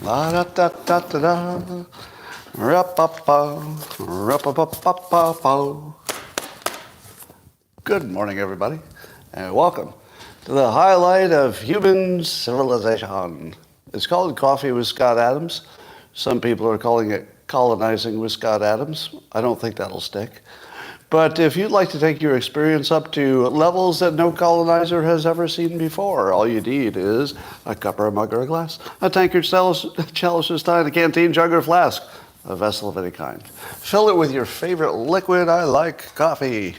La da da da da da. Ra-pa-pa, ra-pa-pa-pa-pa-pa. Good morning, everybody, and welcome to the highlight of human civilization. It's called Coffee with Scott Adams. Some people are calling it Colonizing with Scott Adams. I don't think that'll stick. But if you'd like to take your experience up to levels that no colonizer has ever seen before, all you need is a cup or a mug or a glass, a tankard, chalice or stein, a canteen, jug or flask, a vessel of any kind. Fill it with your favorite liquid. I like coffee.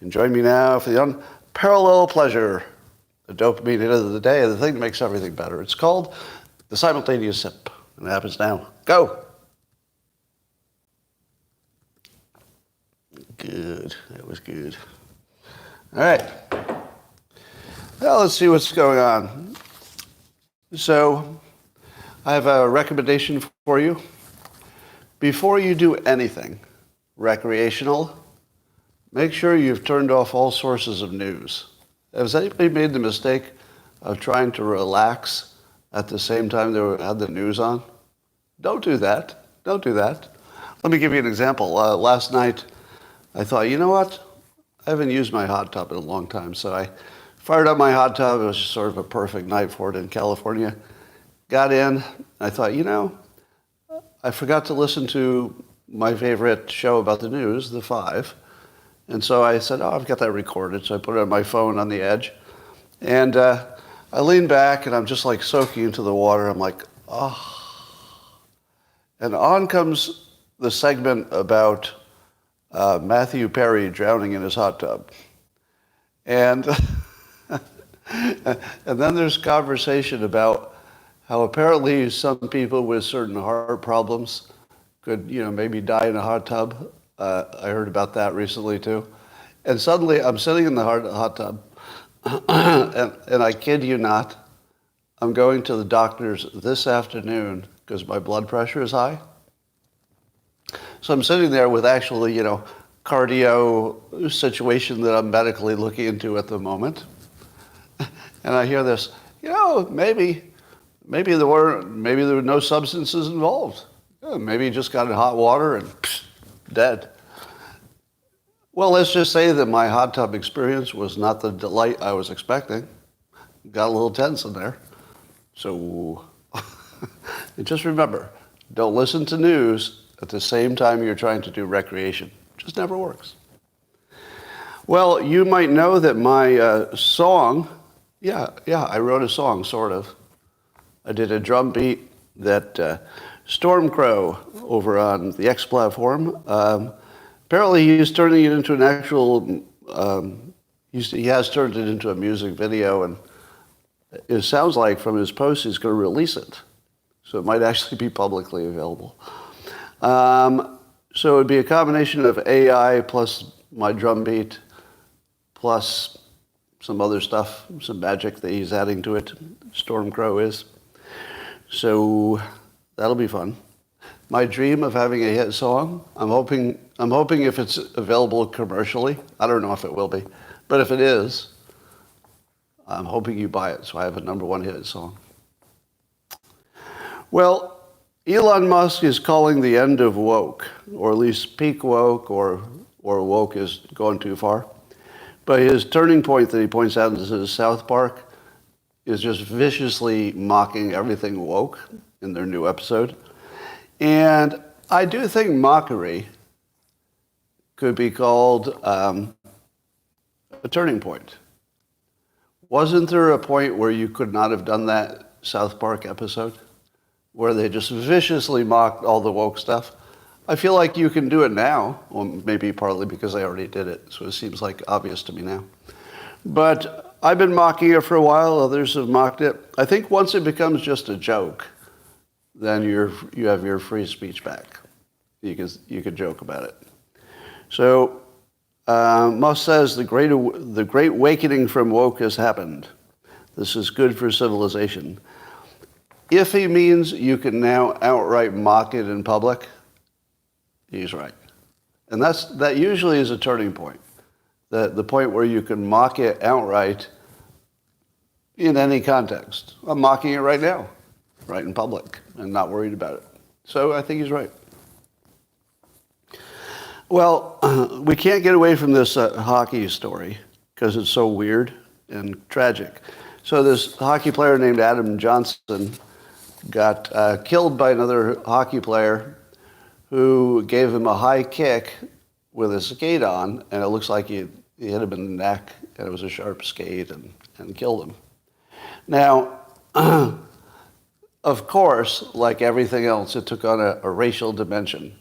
And join me now for the unparalleled pleasure, the dopamine hit of the day, the thing that makes everything better. It's called the simultaneous sip. And it happens now. Go. Good. That was good. All right. Well, let's see what's going on. So, I have a recommendation for you. Before you do anything recreational, make sure you've turned off all sources of news. Has anybody made the mistake of trying to relax at the same time they had the news on? Don't do that. Don't do that. Let me give you an example. Last night, I thought, you know what? I haven't used my hot tub in a long time, so I fired up my hot tub. It was just sort of a perfect night for it in California. Got in. I thought, you know, I forgot to listen to my favorite show about the news, The Five. And so I said, oh, I've got that recorded. So I put it on my phone on the edge. And I leaned back, and I'm just like soaking into the water. I'm like, oh. And on comes the segment about Matthew Perry drowning in his hot tub. And and then there's conversation about how apparently some people with certain heart problems could, you know, maybe die in a hot tub. I heard about that recently too. And suddenly I'm sitting in the hot tub and I kid you not, I'm going to the doctor's this afternoon because my blood pressure is high. So I'm sitting there with actually, you know, cardio situation that I'm medically looking into at the moment. And I hear this, you know, maybe there were no substances involved. Yeah, maybe he just got in hot water and dead. Well, let's just say that my hot tub experience was not the delight I was expecting. Got a little tense in there. So and just remember, don't listen to news at the same time you're trying to do recreation. It just never works. Well, you might know that my song, I wrote a song, sort of. I did a drum beat that Stormcrow over on the X platform, apparently he's turning it into an actual, he has turned it into a music video, and it sounds like from his post he's going to release it. So it might actually be publicly available. So it would be a combination of AI plus my drum beat plus some other stuff, some magic that he's adding to it. Stormcrow is. So that'll be fun. My dream of having a hit song, I'm hoping if it's available commercially, I don't know if it will be, but if it is, I'm hoping you buy it so I have a #1 hit song. Well, Elon Musk is calling the end of woke, or at least peak woke, or woke is going too far. But his turning point that he points out in his South Park is just viciously mocking everything woke in their new episode. And I do think mockery could be called a turning point. Wasn't there a point where you could not have done that South Park episode, where they just viciously mocked all the woke stuff? I feel like you can do it now. Well, maybe partly because I already did it, so it seems like obvious to me now. But I've been mocking it for a while. Others have mocked it. I think once it becomes just a joke, then you have your free speech back. You can joke about it. So Musk says the great awakening from woke has happened. This is good for civilization. If he means you can now outright mock it in public, he's right. And that usually is a turning point. The point where you can mock it outright in any context. I'm mocking it right now. right in public and not worried about it. So I think he's right. Well, we can't get away from this hockey story because it's so weird and tragic. So this hockey player named Adam Johnson got killed by another hockey player who gave him a high kick with his skate on, and it looks like he hit him in the neck, and it was a sharp skate, and killed him. Now, of course, like everything else, it took on a racial dimension.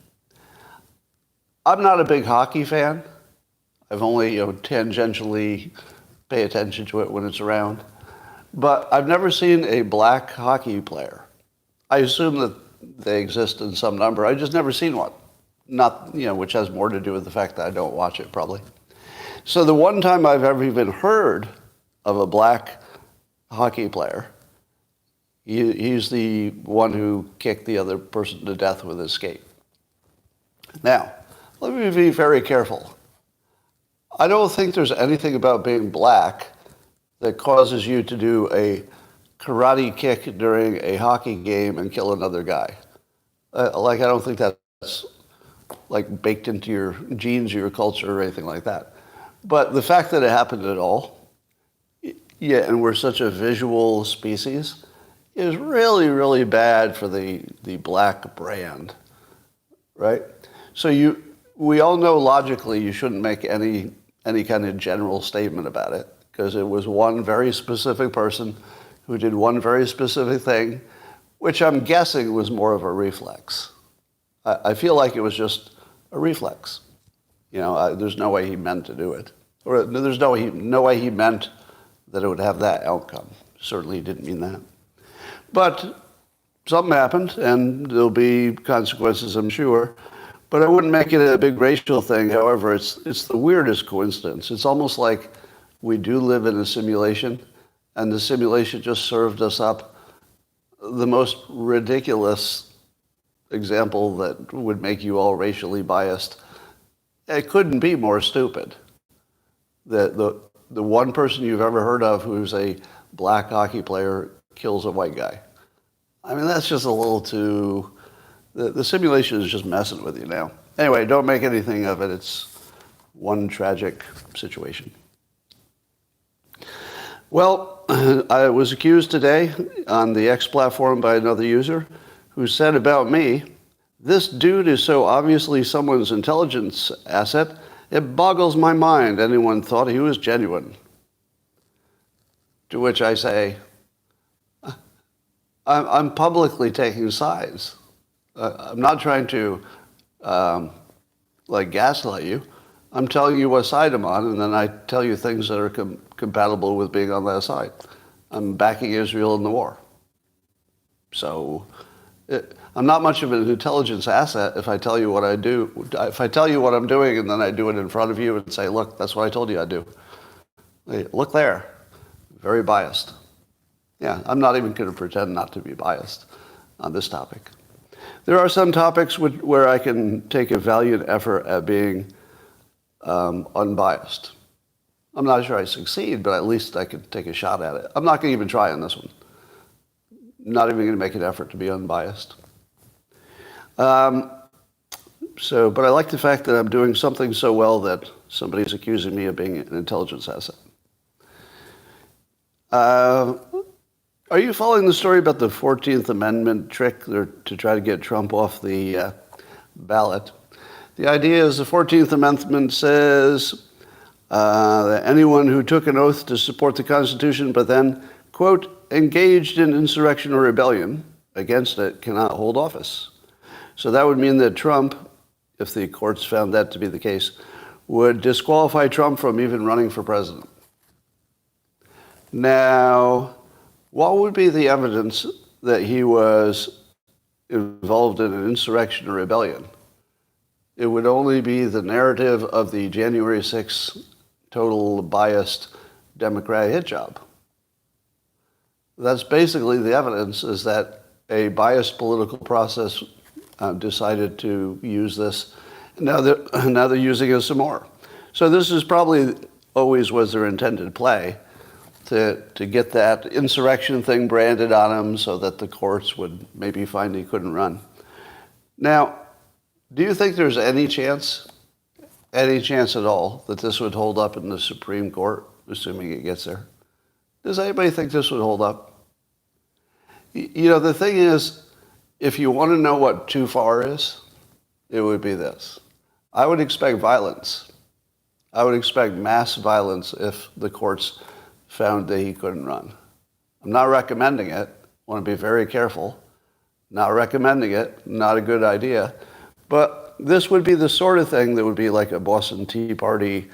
I'm not a big hockey fan. I've only tangentially pay attention to it when it's around. But I've never seen a black hockey player. I assume that they exist in some number. I've just never seen one. Not, which has more to do with the fact that I don't watch it, probably. So the one time I've ever even heard of a black hockey player, he's the one who kicked the other person to death with his skate. Now, let me be very careful. I don't think there's anything about being black that causes you to do a karate kick during a hockey game and kill another guy. I don't think that's like baked into your genes or your culture or anything like that. But the fact that it happened at all, and we're such a visual species, is really, really bad for the black brand, right? So we all know logically you shouldn't make any kind of general statement about it, because it was one very specific person who did one very specific thing, which I'm guessing was more of a reflex. I feel like it was just a reflex. There's no way he meant to do it. Or there's no way he meant that it would have that outcome. Certainly he didn't mean that. But something happened, and there'll be consequences, I'm sure. But I wouldn't make it a big racial thing. However, it's the weirdest coincidence. It's almost like we do live in a simulation, and the simulation just served us up the most ridiculous example that would make you all racially biased. It couldn't be more stupid. The one person you've ever heard of who's a black hockey player kills a white guy. I mean, that's just a little too... The simulation is just messing with you now. Anyway, don't make anything of it. It's one tragic situation. Well, I was accused today on the X platform by another user who said about me, "This dude is so obviously someone's intelligence asset, it boggles my mind anyone thought he was genuine." To which I say, I'm publicly taking sides. I'm not trying to gaslight you. I'm telling you what side I'm on, and then I tell you things that are compatible with being on that side. I'm backing Israel in the war. So I'm not much of an intelligence asset if I tell you what I do. If I tell you what I'm doing and then I do it in front of you and say, look, that's what I told you I'd do. Hey, look there. Very biased. Yeah, I'm not even going to pretend not to be biased on this topic. There are some topics where I can take a valiant effort at being unbiased. I'm not sure I succeed, but at least I could take a shot at it. I'm not going to even try on this one. Not even going to make an effort to be unbiased. But I like the fact that I'm doing something so well that somebody's accusing me of being an intelligence asset. Are you following the story about the 14th Amendment trick to try to get Trump off the ballot? The idea is the 14th Amendment says that anyone who took an oath to support the Constitution but then, quote, engaged in insurrection or rebellion against it cannot hold office. So that would mean that Trump, if the courts found that to be the case, would disqualify Trump from even running for president. Now, what would be the evidence that he was involved in an insurrection or rebellion? It would only be the narrative of the January 6th total biased Democrat hit job. That's basically the evidence, is that a biased political process decided to use this. Now they're using it some more. So this is probably always was their intended play, to get that insurrection thing branded on him so that the courts would maybe find he couldn't run. Now, do you think there's any chance at all, that this would hold up in the Supreme Court, assuming it gets there? Does anybody think this would hold up? You know, the thing is, if you want to know what too far is, it would be this. I would expect violence. I would expect mass violence if the courts found that he couldn't run. I'm not recommending it. I want to be very careful. Not recommending it. Not a good idea. But this would be the sort of thing that would be like a Boston Tea Party,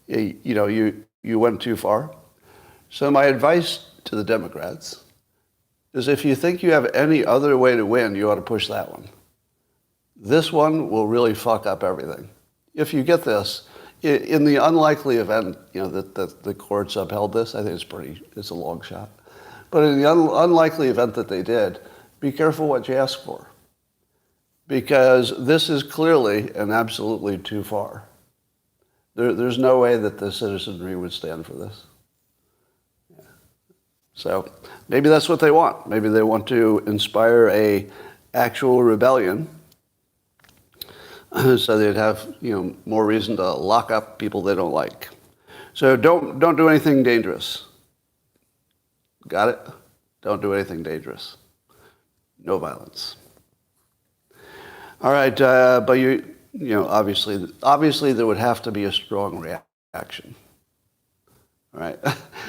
you know, you went too far. So my advice to the Democrats is if you think you have any other way to win, you ought to push that one. This one will really fuck up everything. If you get this, in the unlikely event, you know, that the courts upheld this, I think it's a long shot. But in the unlikely event that they did, be careful what you ask for. Because this is clearly and absolutely too far. There's no way that the citizenry would stand for this. Yeah. So maybe that's what they want. Maybe they want to inspire a actual rebellion so they'd have, you know, more reason to lock up people they don't like. So don't do anything dangerous. Got it? Don't do anything dangerous. No violence. All right, but you know, obviously there would have to be a strong reaction. All right,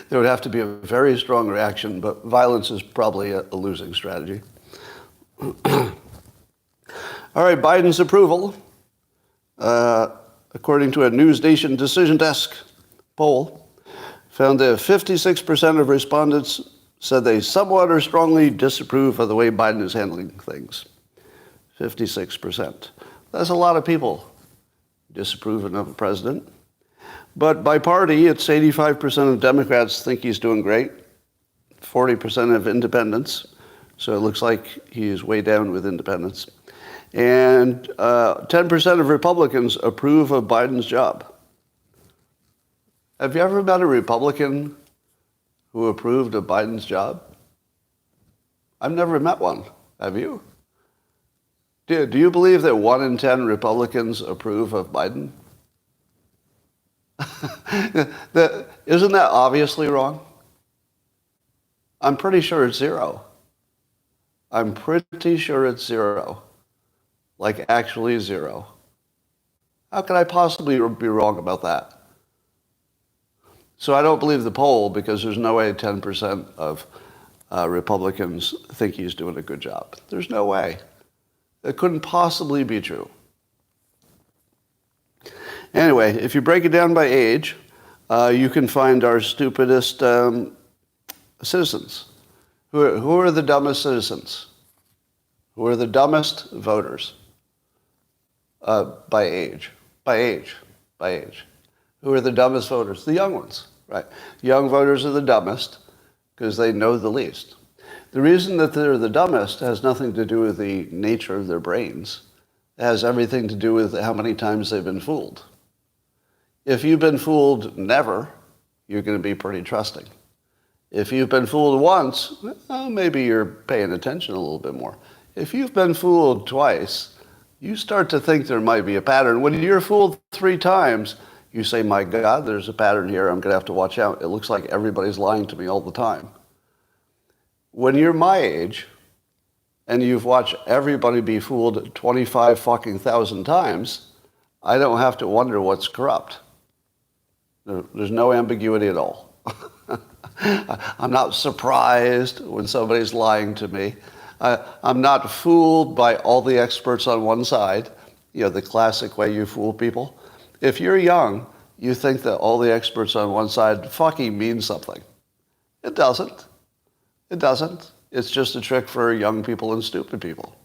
there would have to be a very strong reaction, but violence is probably a losing strategy. All right, Biden's approval, according to a NewsNation Decision Desk poll, found that 56% of respondents said they somewhat or strongly disapprove of the way Biden is handling things. 56%. That's a lot of people disapproving of a president. But by party, it's 85% of Democrats think he's doing great, 40% of independents. So it looks like he's way down with independents. And 10% of Republicans approve of Biden's job. Have you ever met a Republican who approved of Biden's job? I've never met one. Have you? Do you believe that 1 in 10 Republicans approve of Biden? Isn't that obviously wrong? I'm pretty sure it's zero. I'm pretty sure it's zero. Like actually zero. How could I possibly be wrong about that? So I don't believe the poll because there's no way 10% of Republicans think he's doing a good job. There's no way. It couldn't possibly be true. Anyway, if you break it down by age, you can find our stupidest citizens. Who are the dumbest citizens? Who are the dumbest voters? By age. Who are the dumbest voters? The young ones, right? Young voters are the dumbest because they know the least. The reason that they're the dumbest has nothing to do with the nature of their brains. It has everything to do with how many times they've been fooled. If you've been fooled never, you're going to be pretty trusting. If you've been fooled once, well, maybe you're paying attention a little bit more. If you've been fooled twice, you start to think there might be a pattern. When you're fooled 3 times, you say, my God, there's a pattern here. I'm going to have to watch out. It looks like everybody's lying to me all the time. When you're my age and you've watched everybody be fooled 25 fucking thousand times, I don't have to wonder what's corrupt. There's no ambiguity at all. I'm not surprised when somebody's lying to me. I'm not fooled by all the experts on one side, you know, the classic way you fool people. If you're young, you think that all the experts on one side fucking mean something. It doesn't. It doesn't. It's just a trick for young people and stupid people.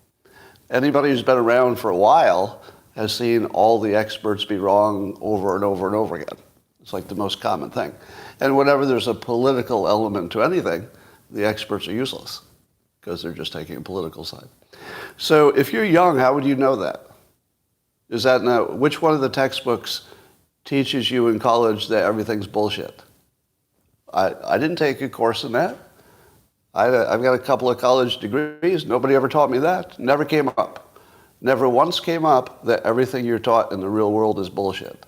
Anybody who's been around for a while has seen all the experts be wrong over and over and over again. It's like the most common thing. And whenever there's a political element to anything, the experts are useless because they're just taking a political side. So if you're young, how would you know that? Is that now, which one of the textbooks teaches you in college that everything's bullshit? I didn't take a course in that. I've got a couple of college degrees. Nobody ever taught me that. Never came up. Never once came up that everything you're taught in the real world is bullshit,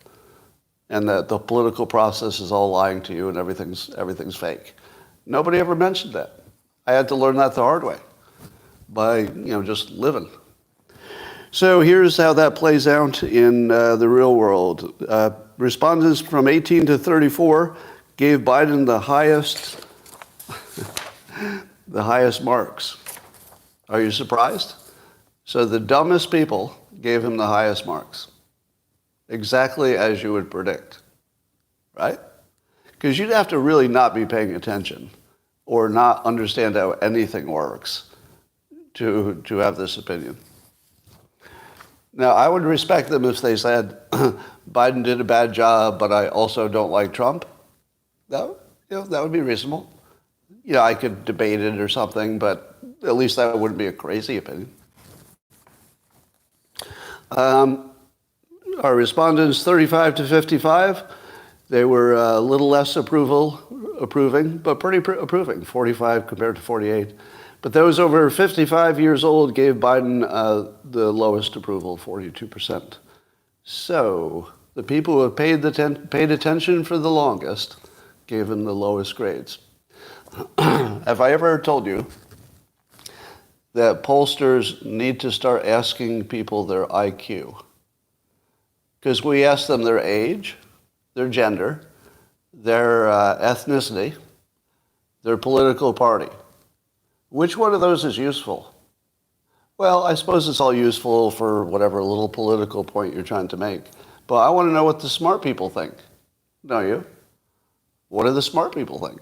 and that the political process is all lying to you and everything's fake. Nobody ever mentioned that. I had to learn that the hard way by just living. So here's how that plays out in the real world. Respondents from 18 to 34 gave Biden the highest the highest marks. Are you surprised? So the dumbest people gave him the highest marks. Exactly as you would predict, right? Because you'd have to really not be paying attention or not understand how anything works to have this opinion. Now, I would respect them if they said, Biden did a bad job, but I also don't like Trump. That would be reasonable. I could debate it or something, but at least that wouldn't be a crazy opinion. Our respondents, 35 to 55, they were a little less approving, but pretty approving, 45 compared to 48. But those over 55 years old gave Biden the lowest approval, 42%. So the people who have paid attention for the longest gave him the lowest grades. Have I ever told you that pollsters need to start asking people their IQ? Because we ask them their age, their gender, their ethnicity, their political party. Which one of those is useful? Well, I suppose it's all useful for whatever little political point you're trying to make. But I want to know what the smart people think. Don't you? What do the smart people think?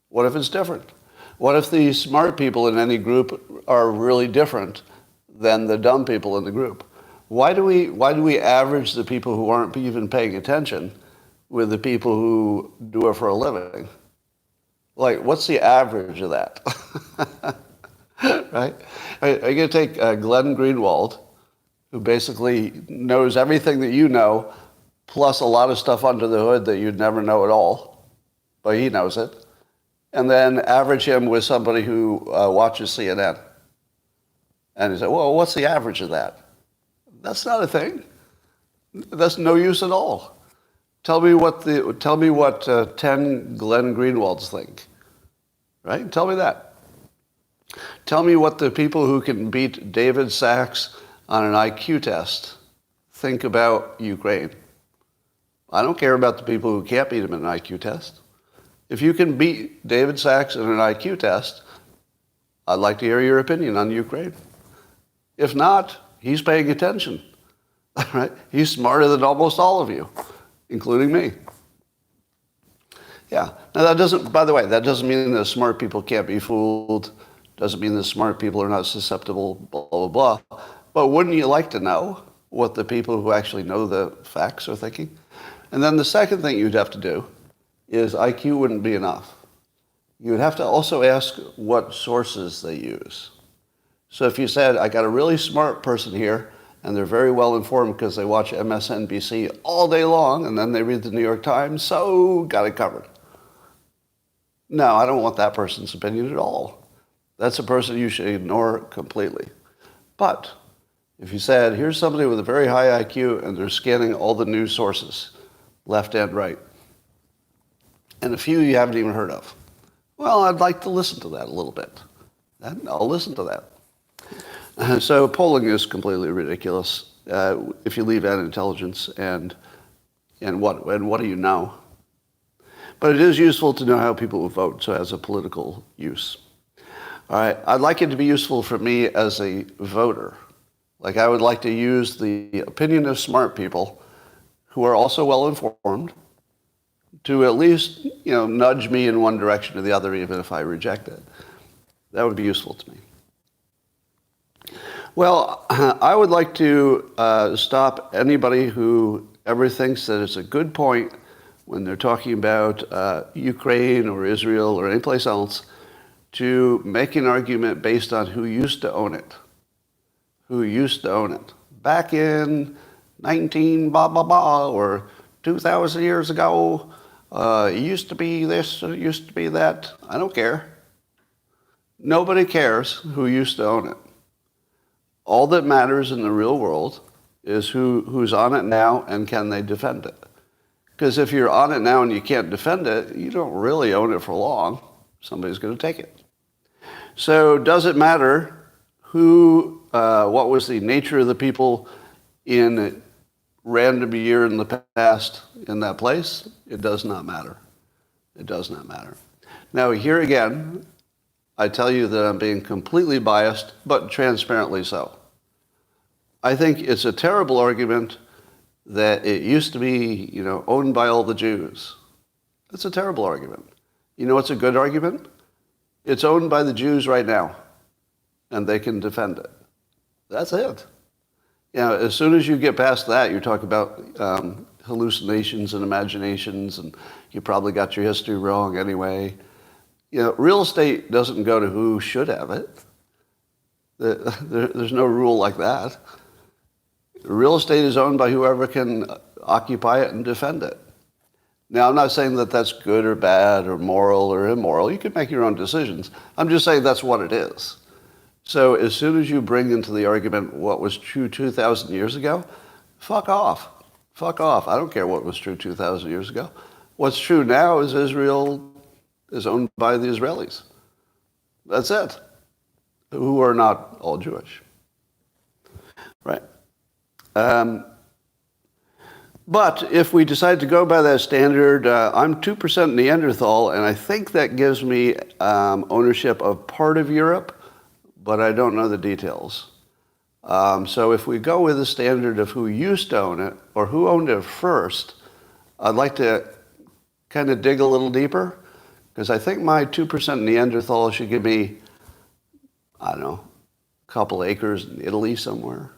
What if it's different? What if the smart people in any group are really different than the dumb people in the group? Why do we average the people who aren't even paying attention with the people who do it for a living? Like, what's the average of that? Right? Are you going to take Glenn Greenwald, who basically knows everything that you know, plus a lot of stuff under the hood that you'd never know at all, but he knows it, and then average him with somebody who watches CNN? And you say, well, what's the average of that? That's not a thing. That's no use at all. Tell me what 10 Glenn Greenwalds think, right? Tell me that. Tell me what the people who can beat David Sachs on an IQ test think about Ukraine. I don't care about the people who can't beat him in an IQ test. If you can beat David Sachs in an IQ test, I'd like to hear your opinion on Ukraine. If not, he's paying attention, right? He's smarter than almost all of you, including me. Yeah. Now that doesn't, by the way, that doesn't mean that smart people can't be fooled. Doesn't mean that smart people are not susceptible, blah, blah, blah. But wouldn't you like to know what the people who actually know the facts are thinking? And then the second thing you'd have to do is IQ wouldn't be enough. You'd have to also ask what sources they use. So if you said, I got a really smart person here, and they're very well informed because they watch MSNBC all day long, and then they read the New York Times, so got it covered. No, I don't want that person's opinion at all. That's a person you should ignore completely. But if you said, here's somebody with a very high IQ, and they're scanning all the news sources, left and right, and a few you haven't even heard of, well, I'd like to listen to that a little bit. I'll listen to that. So polling is completely ridiculous if you leave out intelligence and what do you know. But it is useful to know how people will vote, so it has a political use. All right, I'd like it to be useful for me as a voter. Like, I would like to use the opinion of smart people who are also well informed to at least, nudge me in one direction or the other, even if I reject it. That would be useful to me. Well, I would like to stop anybody who ever thinks that it's a good point when they're talking about Ukraine or Israel or any place else to make an argument based on who used to own it. Who used to own it. Back in 19 blah, blah, blah, or 2,000 years ago, It used to be this, it used to be that. I don't care. Nobody cares who used to own it. All that matters in the real world is who's on it now and can they defend it. Because if you're on it now and you can't defend it, you don't really own it for long. Somebody's going to take it. So does it matter what was the nature of the people in a random year in the past in that place? It does not matter. It does not matter. Now, here again, I tell you that I'm being completely biased, but transparently so. I think it's a terrible argument that it used to be, owned by all the Jews. That's a terrible argument. You know what's a good argument? It's owned by the Jews right now, and they can defend it. That's it. As soon as you get past that, you're talking about hallucinations and imaginations, and you probably got your history wrong anyway. Real estate doesn't go to who should have it. There's no rule like that. Real estate is owned by whoever can occupy it and defend it. Now, I'm not saying that that's good or bad or moral or immoral. You can make your own decisions. I'm just saying that's what it is. So as soon as you bring into the argument what was true 2,000 years ago, fuck off. Fuck off. I don't care what was true 2,000 years ago. What's true now is Israel is owned by the Israelis. That's it. Who are not all Jewish. Right. But if we decide to go by that standard, I'm 2% Neanderthal, and I think that gives me ownership of part of Europe, but I don't know the details. So if we go with the standard of who used to own it, or who owned it first, I'd like to kind of dig a little deeper, because I think my 2% Neanderthal should give me, I don't know, a couple acres in Italy somewhere.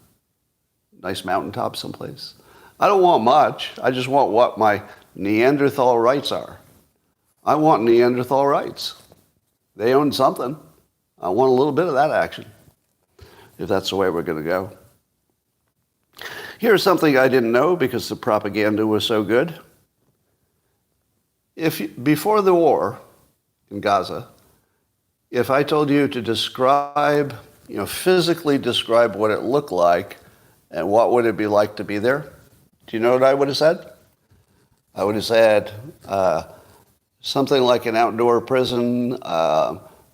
Nice mountaintop someplace. I don't want much. I just want what my Neanderthal rights are. I want Neanderthal rights. They own something. I want a little bit of that action, if that's the way we're going to go. Here's something I didn't know because the propaganda was so good. Before the war in Gaza, if I told you to describe, physically describe what it looked like and what would it be like to be there, do you know what I would have said? I would have said something like an outdoor prison,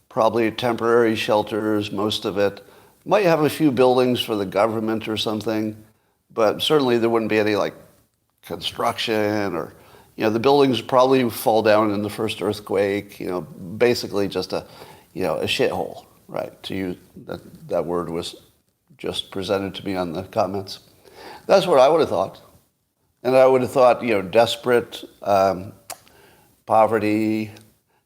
probably temporary shelters, most of it. Might have a few buildings for the government or something, but certainly there wouldn't be any construction or, the buildings probably fall down in the first earthquake, basically just a shithole, right? To use that word was just presented to me on the comments. That's what I would have thought. And I would have thought, desperate, poverty,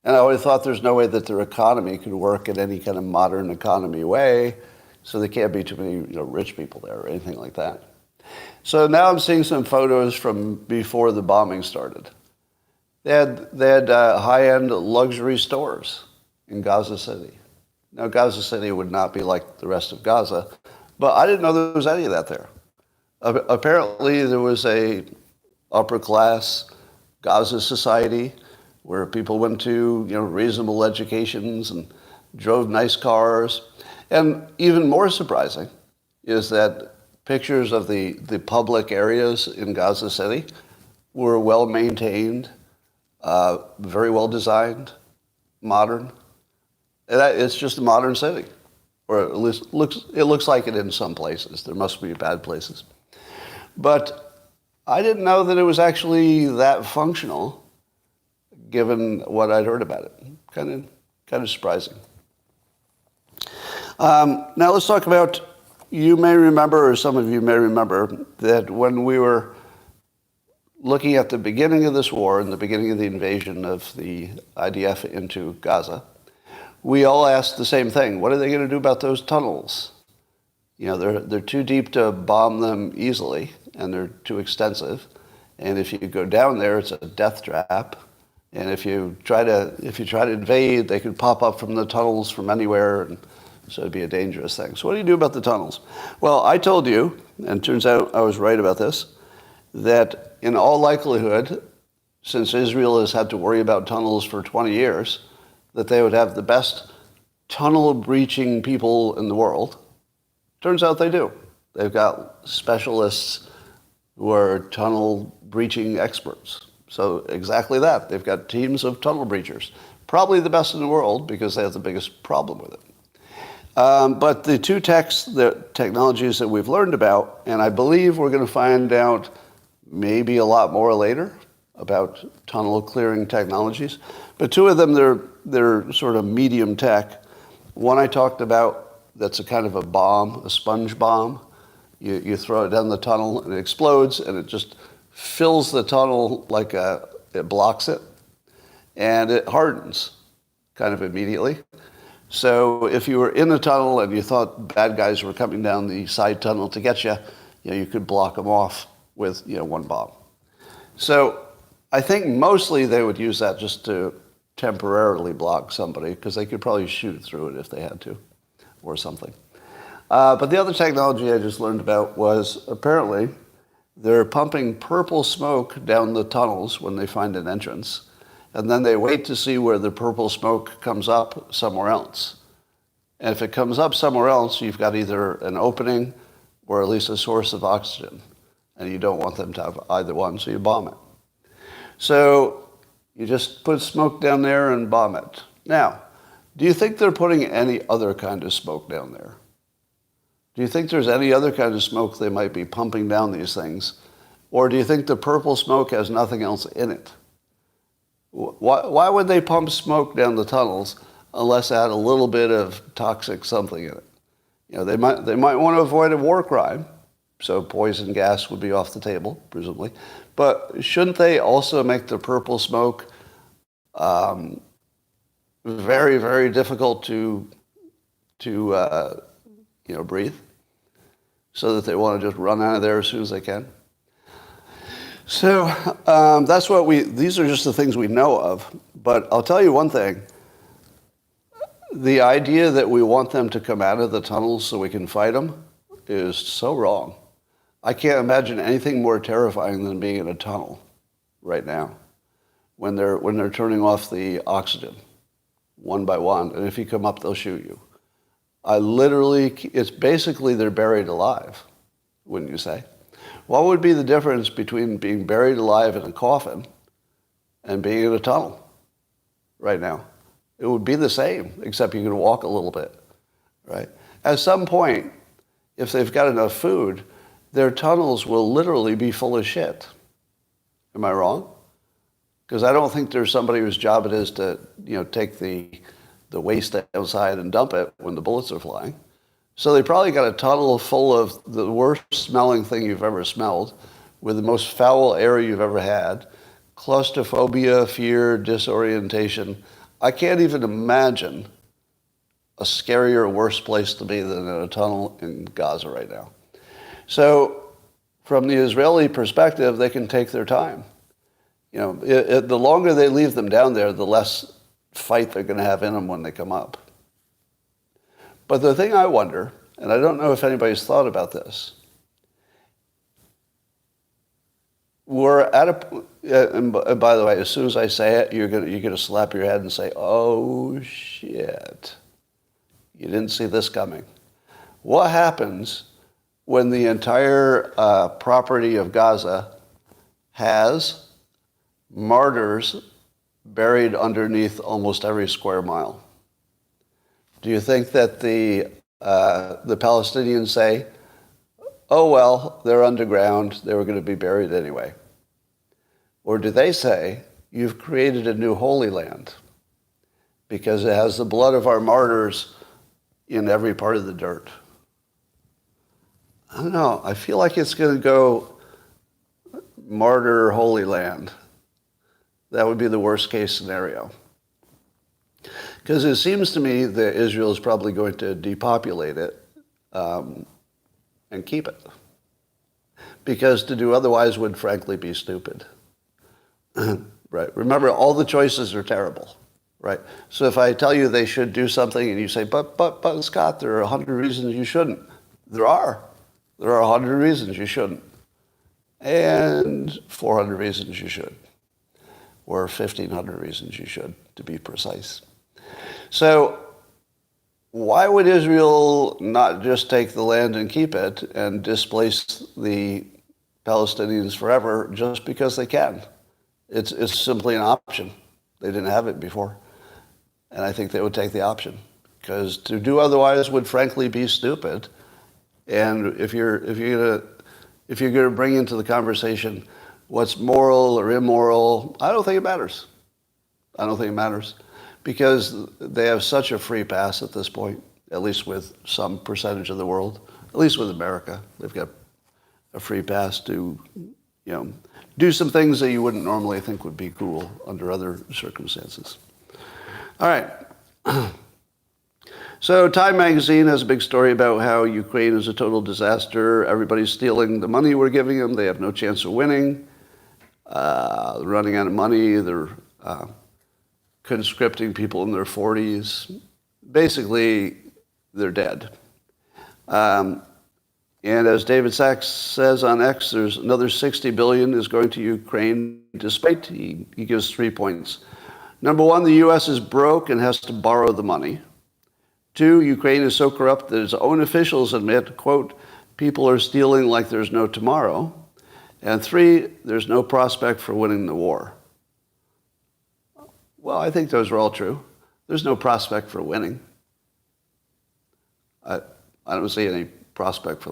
and I would have thought there's no way that their economy could work in any kind of modern economy way, so there can't be too many rich people there or anything like that. So now I'm seeing some photos from before the bombing started. They had high-end luxury stores in Gaza City. Now, Gaza City would not be like the rest of Gaza, but I didn't know there was any of that there. Apparently, there was a upper-class Gaza society where people went to reasonable educations and drove nice cars. And even more surprising is that pictures of the public areas in Gaza City were well maintained, very well designed, modern. It's just a modern city, or at least it looks like it in some places. There must be bad places. But I didn't know that it was actually that functional, given what I'd heard about it. Kind of surprising. Now let's talk about, you may remember, or some of you may remember, that when we were looking at the beginning of this war and the beginning of the invasion of the IDF into Gaza, we all asked the same thing. What are they going to do about those tunnels? They're too deep to bomb them easily, and they're too extensive. And if you go down there, it's a death trap. And if you try to invade, they could pop up from the tunnels from anywhere, and so it'd be a dangerous thing. So what do you do about the tunnels? Well, I told you, and it turns out I was right about this, that in all likelihood, since Israel has had to worry about tunnels for 20 years, that they would have the best tunnel breaching people in the world. Turns out they do. They've got specialists who are tunnel breaching experts. So exactly that. They've got teams of tunnel breachers. Probably the best in the world because they have the biggest problem with it. But the two technologies that we've learned about, and I believe we're going to find out maybe a lot more later about tunnel clearing technologies, but two of them, they're sort of medium tech. One I talked about, that's a kind of a bomb, a sponge bomb. You throw it down the tunnel and it explodes and it just fills the tunnel it blocks it, and it hardens kind of immediately. So if you were in a tunnel and you thought bad guys were coming down the side tunnel to get you, you could block them off with one bomb. So I think mostly they would use that just to temporarily block somebody, because they could probably shoot through it if they had to, or something. But the other technology I just learned about was apparently they're pumping purple smoke down the tunnels when they find an entrance, and then they wait to see where the purple smoke comes up somewhere else. And if it comes up somewhere else, you've got either an opening or at least a source of oxygen, and you don't want them to have either one, so you bomb it. So you just put smoke down there and bomb it. Now, do you think they're putting any other kind of smoke down there? Do you think there's any other kind of smoke they might be pumping down these things? Or do you think the purple smoke has nothing else in it? Why would they pump smoke down the tunnels unless it had a little bit of toxic something in it? They might want to avoid a war crime, so poison gas would be off the table, presumably. But shouldn't they also make the purple smoke very, very difficult to breathe, so that they want to just run out of there as soon as they can? So that's what these are just the things we know of. But I'll tell you one thing. The idea that we want them to come out of the tunnels so we can fight them is so wrong. I can't imagine anything more terrifying than being in a tunnel right now when they're turning off the oxygen one by one. And if you come up, they'll shoot you. It's basically they're buried alive, wouldn't you say? What would be the difference between being buried alive in a coffin and being in a tunnel right now? It would be the same, except you could walk a little bit, right? At some point, if they've got enough food, their tunnels will literally be full of shit. Am I wrong? Because I don't think there's somebody whose job it is to, take the waste outside and dump it when the bullets are flying. So they probably got a tunnel full of the worst smelling thing you've ever smelled, with the most foul air you've ever had, claustrophobia, fear, disorientation. I can't even imagine a scarier, worse place to be than in a tunnel in Gaza right now. So from the Israeli perspective, they can take their time. The longer they leave them down there, the less fight they're going to have in them when they come up. But the thing I wonder, and I don't know if anybody's thought about this, we're at and by the way, as soon as I say it, you're gonna slap your head and say, "Oh shit, you didn't see this coming." What happens when the entire property of Gaza has martyrs buried underneath almost every square mile? Do you think that the Palestinians say, "Oh well, they're underground, they were going to be buried anyway"? Or do they say, "You've created a new holy land because it has the blood of our martyrs in every part of the dirt"? I don't know. I feel like it's going to go martyr holy land. That would be the worst case scenario. Because it seems to me that Israel is probably going to depopulate it and keep it. Because to do otherwise would frankly be stupid. Right? Remember, all the choices are terrible. Right? So if I tell you they should do something and you say, but Scott, there are 100 reasons you shouldn't. There are 100 reasons you shouldn't. And 400 reasons you should. or 1,500 reasons you should, to be precise. So why would Israel not just take the land and keep it and displace the Palestinians forever just because they can? It's simply an option. They didn't have it before. And I think they would take the option, because to do otherwise would frankly be stupid. And if you're gonna bring into the conversation what's moral or immoral, I don't think it matters. I don't think it matters, because they have such a free pass at this point, at least with some percentage of the world, at least with America. They've got a free pass to, do some things that you wouldn't normally think would be cool under other circumstances. All right. So Time magazine has a big story about how Ukraine is a total disaster. Everybody's stealing the money we're giving them. They have no chance of winning. They're running out of money. They're conscripting people in their 40s. Basically, they're dead. And as David Sachs says on X, there's another $60 billion is going to Ukraine, despite he gives 3 points. Number one, the U.S. is broke and has to borrow the money. Two, Ukraine is so corrupt that its own officials admit, quote, people are stealing like there's no tomorrow. And three, there's no prospect for winning the war. Well, I think those are all true. There's no prospect for winning. I don't see any prospect for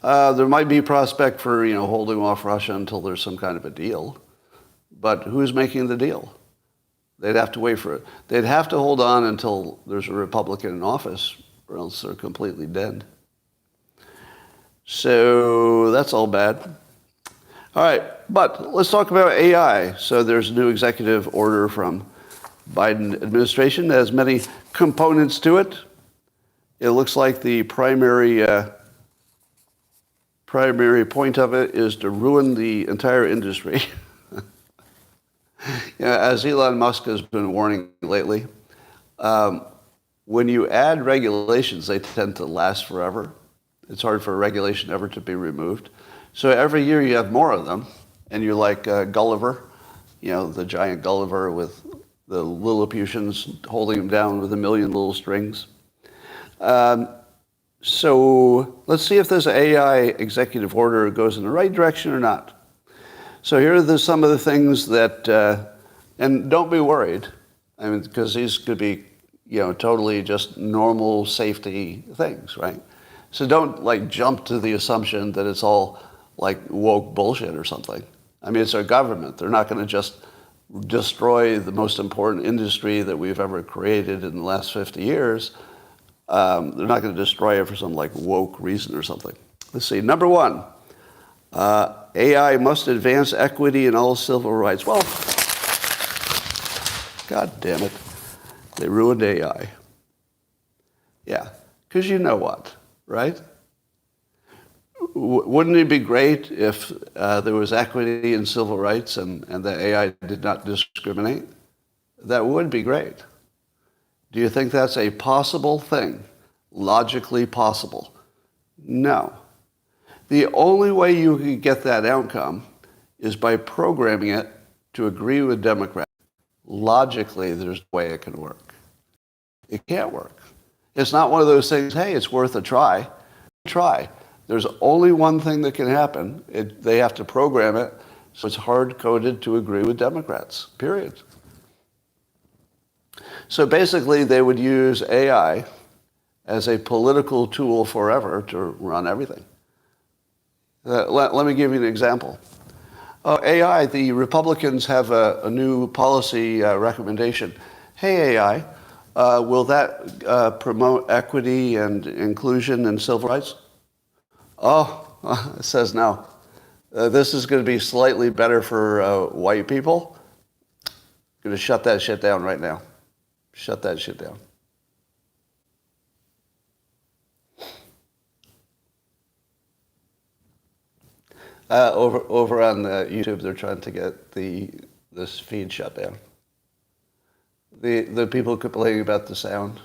that. There might be prospect for, holding off Russia until there's some kind of a deal. But who's making the deal? They'd have to wait for it. They'd have to hold on until there's a Republican in office, or else they're completely dead. So that's all bad. All right, but let's talk about AI. So there's a new executive order from Biden administration that has many components to it. It looks like the primary point of it is to ruin the entire industry. As Elon Musk has been warning lately, when you add regulations, they tend to last forever. It's hard for a regulation ever to be removed. So every year you have more of them, and you're like Gulliver, the giant Gulliver with the Lilliputians holding him down with a million little strings. So let's see if this AI executive order goes in the right direction or not. So here are some of the things that, and don't be worried, because these could be, totally just normal safety things, right? So don't jump to the assumption that it's all woke bullshit or something. It's our government. They're not going to just destroy the most important industry that we've ever created in the last 50 years. They're not going to destroy it for some woke reason or something. Let's see. Number one, AI must advance equity in all civil rights. Well, God damn it. They ruined AI. Yeah, because you know what, right? Wouldn't it be great if there was equity in civil rights and that AI did not discriminate? That would be great. Do you think that's a possible thing? Logically possible? No. The only way you can get that outcome is by programming it to agree with Democrats. Logically, there's no way it can work. It can't work. It's not one of those things, hey, it's worth a try. Try. There's only one thing that can happen. They have to program it so it's hard-coded to agree with Democrats, period. So basically, they would use AI as a political tool forever to run everything. Let me give you an example. AI, the Republicans have a new policy recommendation. Hey, AI, will that promote equity and inclusion and civil rights? Oh, it says no. This is going to be slightly better for white people. I'm going to shut that shit down right now. Shut that shit down. Over on YouTube, they're trying to get this feed shut down. The people complaining about the sound.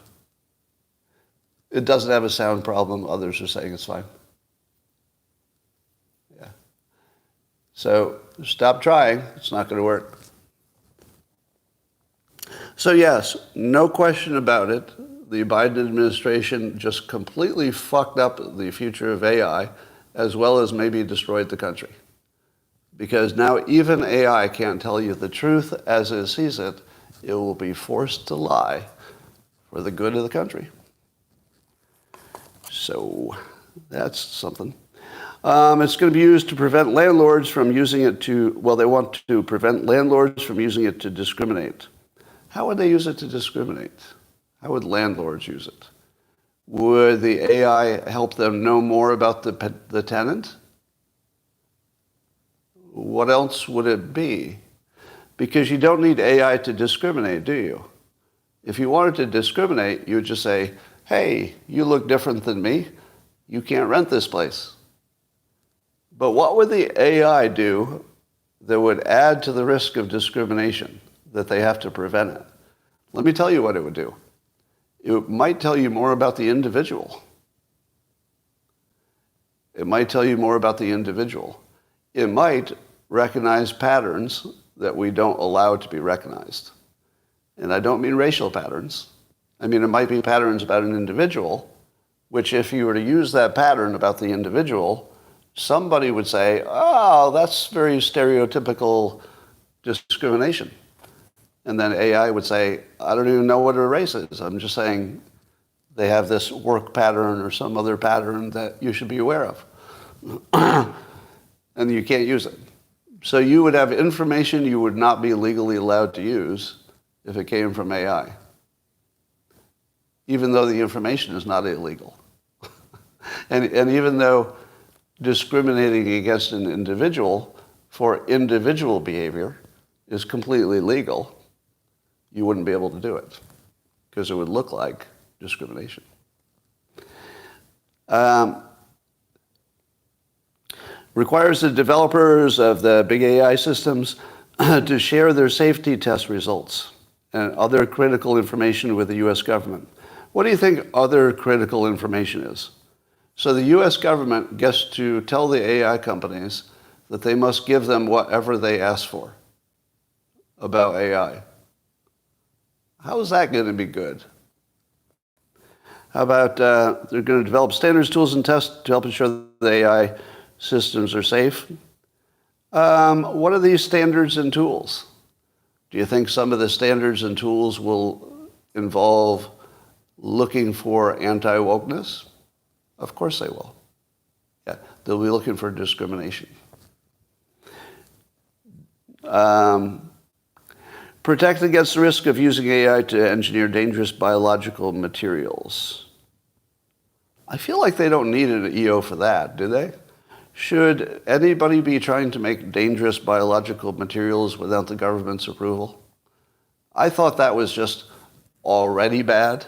It doesn't have a sound problem. Others are saying it's fine. Yeah. So stop trying. It's not going to work. So yes, no question about it, the Biden administration just completely fucked up the future of AI, as well as maybe destroyed the country. Because now even AI can't tell you the truth as it sees it. It will be forced to lie for the good of the country. So that's something. It's going to be used to prevent landlords from using it to, well, they want to prevent landlords from using it to discriminate. How would they use it to discriminate? How would landlords use it? Would the AI help them know more about the tenant? What else would it be? Because you don't need AI to discriminate, do you? If you wanted to discriminate, you would just say, hey, you look different than me. You can't rent this place. But what would the AI do that would add to the risk of discrimination, that they have to prevent it? Let me tell you what it would do. It might tell you more about the individual. It might tell you more about the individual. It might recognize patterns that we don't allow to be recognized. And I don't mean racial patterns. I mean, it might be patterns about an individual, which if you were to use that pattern about the individual, somebody would say, oh, that's very stereotypical discrimination. And then AI would say, I don't even know what a race is. I'm just saying they have this work pattern or some other pattern that you should be aware of. And you can't use it. So you would have information you would not be legally allowed to use if it came from AI, even though the information is not illegal. and even though discriminating against an individual for individual behavior is completely legal, you wouldn't be able to do it because it would look like discrimination. Requires the developers of the big AI systems to share their safety test results and other critical information with the U.S. government. What do you think other critical information is? So the U.S. government gets to tell the AI companies that they must give them whatever they ask for about AI. How is that going to be good? How about they're going to develop standards, tools, and tests to help ensure that the AI systems are safe? What are these standards and tools? Do you think some of the standards and tools will involve looking for anti-wokeness? Of course they will. Yeah, they'll be looking for discrimination. Protect against the risk of using AI to engineer dangerous biological materials. I feel like they don't need an EO for that, do they? Should anybody be trying to make dangerous biological materials without the government's approval? I thought that was just already bad,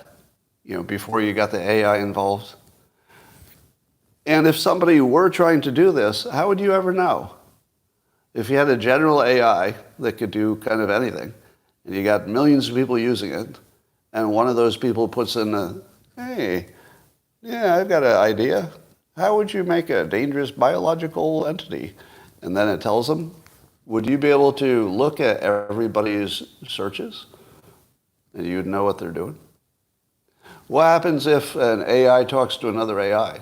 before you got the AI involved. And if somebody were trying to do this, how would you ever know? If you had a general AI that could do kind of anything, and you got millions of people using it, and one of those people puts in hey, yeah, I've got an idea. How would you make a dangerous biological entity? And then it tells them, would you be able to look at everybody's searches and you'd know what they're doing? What happens if an AI talks to another AI?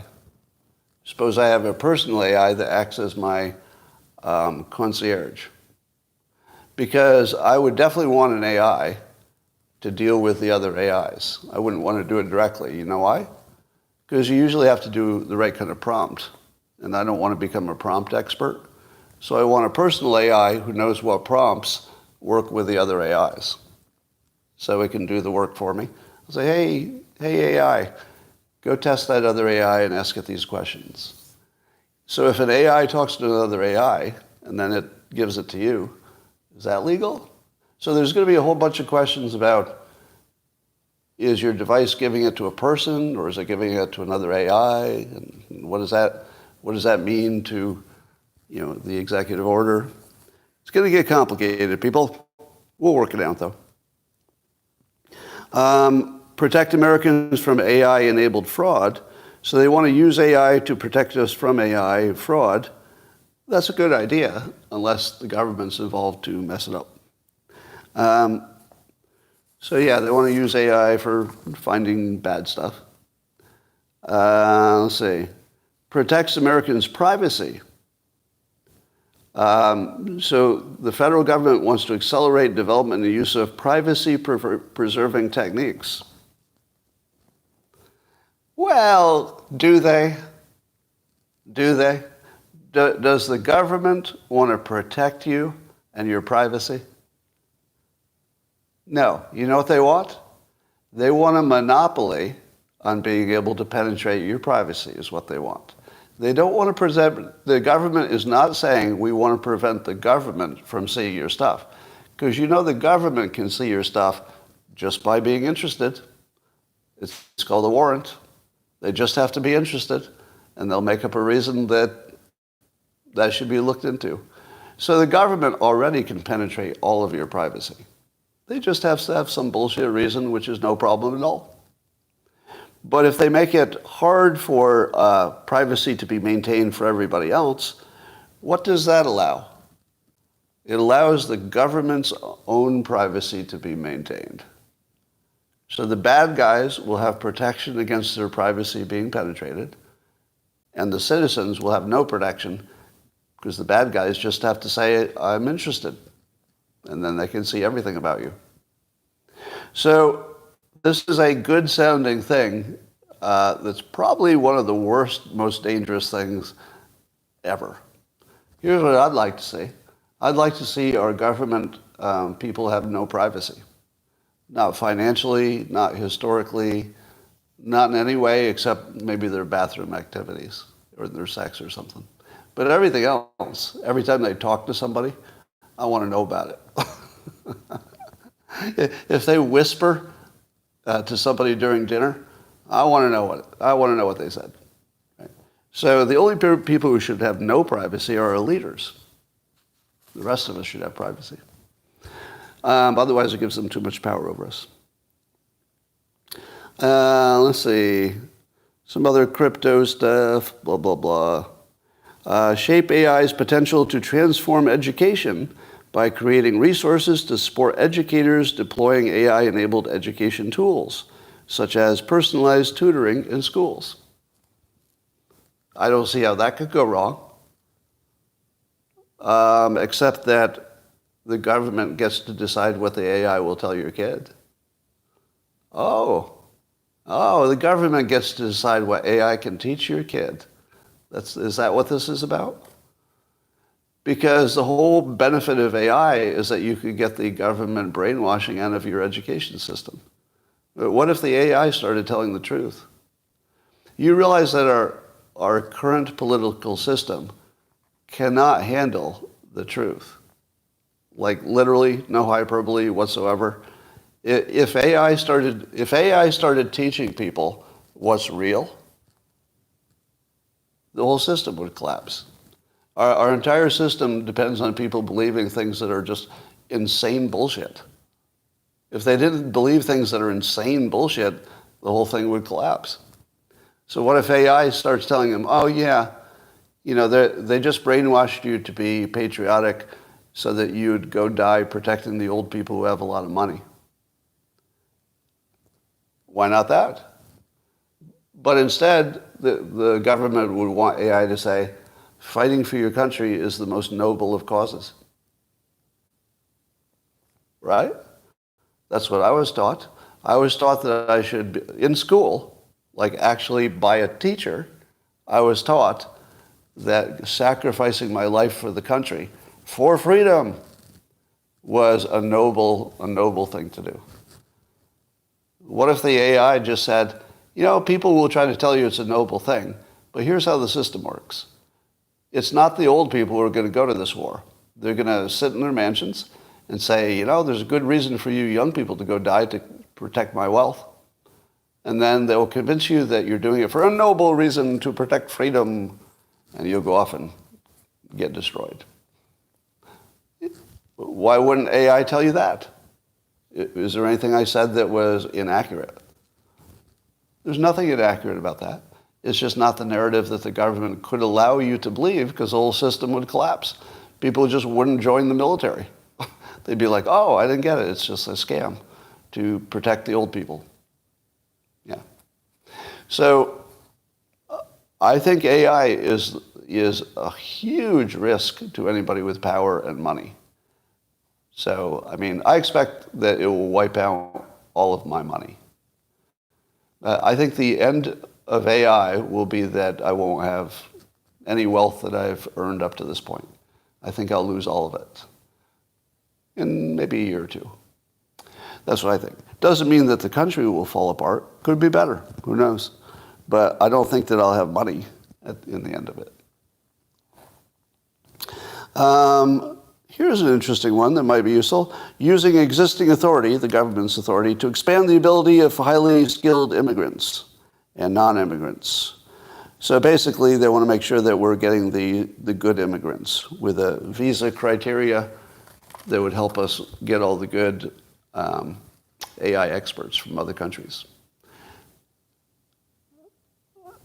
Suppose I have a personal AI that acts as my concierge. Because I would definitely want an AI to deal with the other AIs. I wouldn't want to do it directly. You know why? Because you usually have to do the right kind of prompt. And I don't want to become a prompt expert. So I want a personal AI who knows what prompts work with the other AIs. So it can do the work for me. I'll say, hey AI, go test that other AI and ask it these questions. So if an AI talks to another AI and then it gives it to you, is that legal? So there's going to be a whole bunch of questions about, is your device giving it to a person or is it giving it to another AI? And what does that mean to, the executive order? It's going to get complicated, people. We'll work it out, though. Protect Americans from AI-enabled fraud. So they want to use AI to protect us from AI fraud. That's a good idea, unless the government's involved to mess it up. So yeah, they want to use AI for finding bad stuff. Let's see. Protects Americans' privacy. So the federal government wants to accelerate development and the use of privacy-preserving techniques. Well, do they? Do they? Does the government want to protect you and your privacy? No. You know what they want? They want a monopoly on being able to penetrate your privacy is what they want. They don't want to the government is not saying we want to prevent the government from seeing your stuff. Because you know the government can see your stuff just by being interested. It's called a warrant. They just have to be interested, and they'll make up a reason that should be looked into. So the government already can penetrate all of your privacy. They just have to have some bullshit reason, which is no problem at all. But if they make it hard for privacy to be maintained for everybody else, what does that allow? It allows the government's own privacy to be maintained. So the bad guys will have protection against their privacy being penetrated, and the citizens will have no protection because the bad guys just have to say, I'm interested, and then they can see everything about you. So this is a good-sounding thing that's probably one of the worst, most dangerous things ever. Here's what I'd like to see. I'd like to see our government people have no privacy. Not financially, not historically, not in any way except maybe their bathroom activities or their sex or something. But everything else, every time they talk to somebody, I want to know about it. If they whisper to somebody during dinner, I want to know what they said. Right? So the only people who should have no privacy are our leaders. The rest of us should have privacy. Otherwise, it gives them too much power over us. Let's see. Some other crypto stuff, blah, blah, blah. Shape AI's potential to transform education by creating resources to support educators deploying AI-enabled education tools, such as personalized tutoring in schools. I don't see how that could go wrong, except that the government gets to decide what the AI will tell your kid. Oh, the government gets to decide what AI can teach your kid. Is that what this is about? Because the whole benefit of AI is that you could get the government brainwashing out of your education system. But what if the AI started telling the truth? You realize that our current political system cannot handle the truth. Like literally, no hyperbole whatsoever. If AI started teaching people what's real, the whole system would collapse. Our entire system depends on people believing things that are just insane bullshit. If they didn't believe things that are insane bullshit, the whole thing would collapse. So what if AI starts telling them, oh yeah, they just brainwashed you to be patriotic so that you'd go die protecting the old people who have a lot of money? Why not that? But instead, the government would want AI to say, fighting for your country is the most noble of causes. Right? That's what I was taught. I was taught that I should, in school, like actually by a teacher, I was taught that sacrificing my life for the country, for freedom, was a noble thing to do. What if the AI just said, people will try to tell you it's a noble thing, but here's how the system works. It's not the old people who are going to go to this war. They're going to sit in their mansions and say, there's a good reason for you young people to go die to protect my wealth. And then they'll convince you that you're doing it for a noble reason to protect freedom, and you'll go off and get destroyed. Why wouldn't AI tell you that? Is there anything I said that was inaccurate? There's nothing inaccurate about that. It's just not the narrative that the government could allow you to believe, because the whole system would collapse. People just wouldn't join the military. They'd be like, oh, I didn't get it. It's just a scam. to protect the old people. Yeah. So I think AI is a huge risk to anybody with power and money. So, I mean, I expect that it will wipe out all of my money. I think the end of AI will be that I won't have any wealth that I've earned up to this point. I think I'll lose all of it in maybe a year or two. That's what I think. Doesn't mean that the country will fall apart. Could be better. Who knows? But I don't think that I'll have money in the end of it. Here's an interesting one that might be useful. Using existing authority, the government's authority, to expand the ability of highly skilled immigrants and non-immigrants. So basically, they want to make sure that we're getting the good immigrants with a visa criteria that would help us get all the good AI experts from other countries.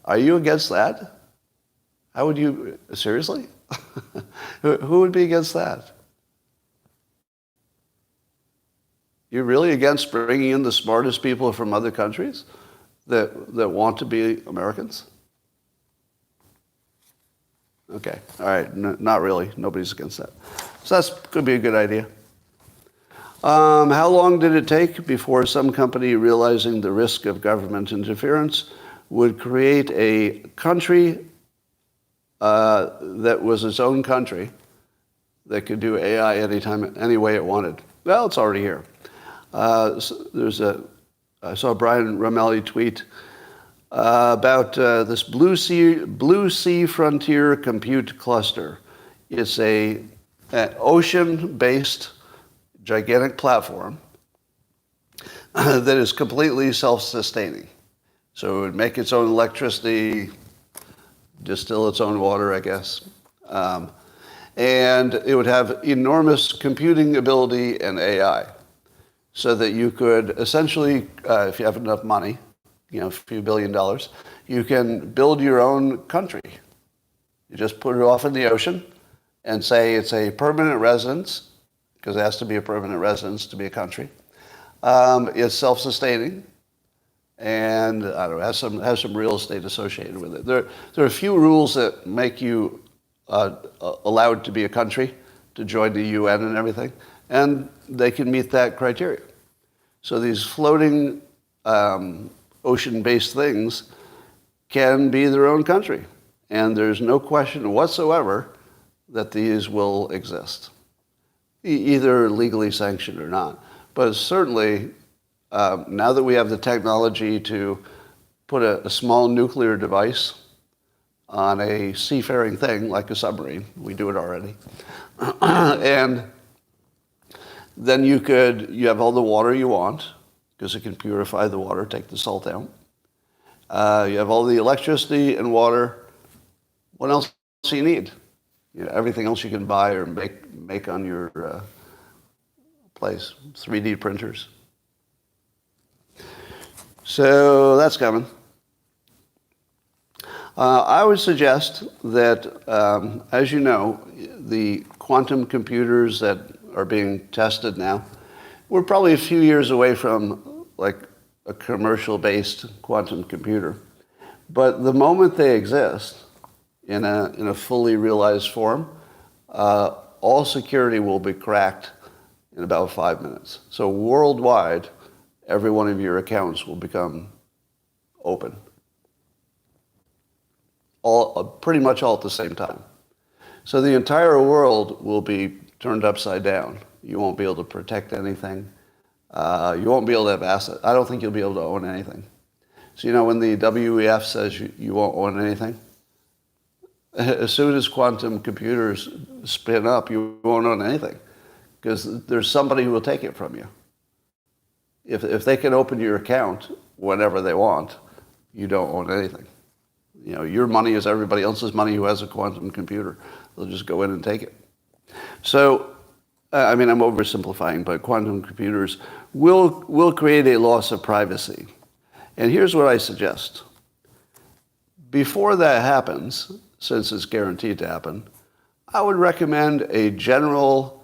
Are you against that? How would you, seriously? Who would be against that? You're really against bringing in the smartest people from other countries that want to be Americans? Okay, all right, not really. Nobody's against that. So that could be a good idea. How long did it take before some company, realizing the risk of government interference, would create a country that was its own country that could do AI anytime, any way it wanted? Well, it's already here. I saw Brian Romelli tweet about this Blue Sea Frontier Compute Cluster. It's an ocean-based gigantic platform that is completely self-sustaining. So it would make its own electricity, distill its own water, I guess. And it would have enormous computing ability and AI. So that you could essentially, if you have enough money, a few $1 billion, you can build your own country. You just put it off in the ocean and say it's a permanent residence, because it has to be a permanent residence to be a country. It's self-sustaining, and I don't know, has some real estate associated with it. There are a few rules that make you allowed to be a country, to join the UN and everything, and they can meet that criteria. So these floating ocean-based things can be their own country, and there's no question whatsoever that these will exist, either legally sanctioned or not. But certainly, now that we have the technology to put a small nuclear device on a seafaring thing like a submarine, we do it already, and then you have all the water you want, because it can purify the water, take the salt out. You have all the electricity and water. What else do you need? Everything else you can buy or make on your place. 3D printers. So that's coming. I would suggest that, as you know, the quantum computers that are being tested now, we're probably a few years away from like a commercial-based quantum computer. But the moment they exist in a fully realized form, all security will be cracked in about 5 minutes. So worldwide, every one of your accounts will become open. Pretty much all at the same time. So the entire world will be turned upside down. You won't be able to protect anything. You won't be able to have assets. I don't think you'll be able to own anything. So when the WEF says you won't own anything, as soon as quantum computers spin up, you won't own anything, because there's somebody who will take it from you. If they can open your account whenever they want, you don't own anything. Your money is everybody else's money who has a quantum computer. They'll just go in and take it. So, I'm oversimplifying, but quantum computers will create a loss of privacy. And here's what I suggest. Before that happens, since it's guaranteed to happen, I would recommend a general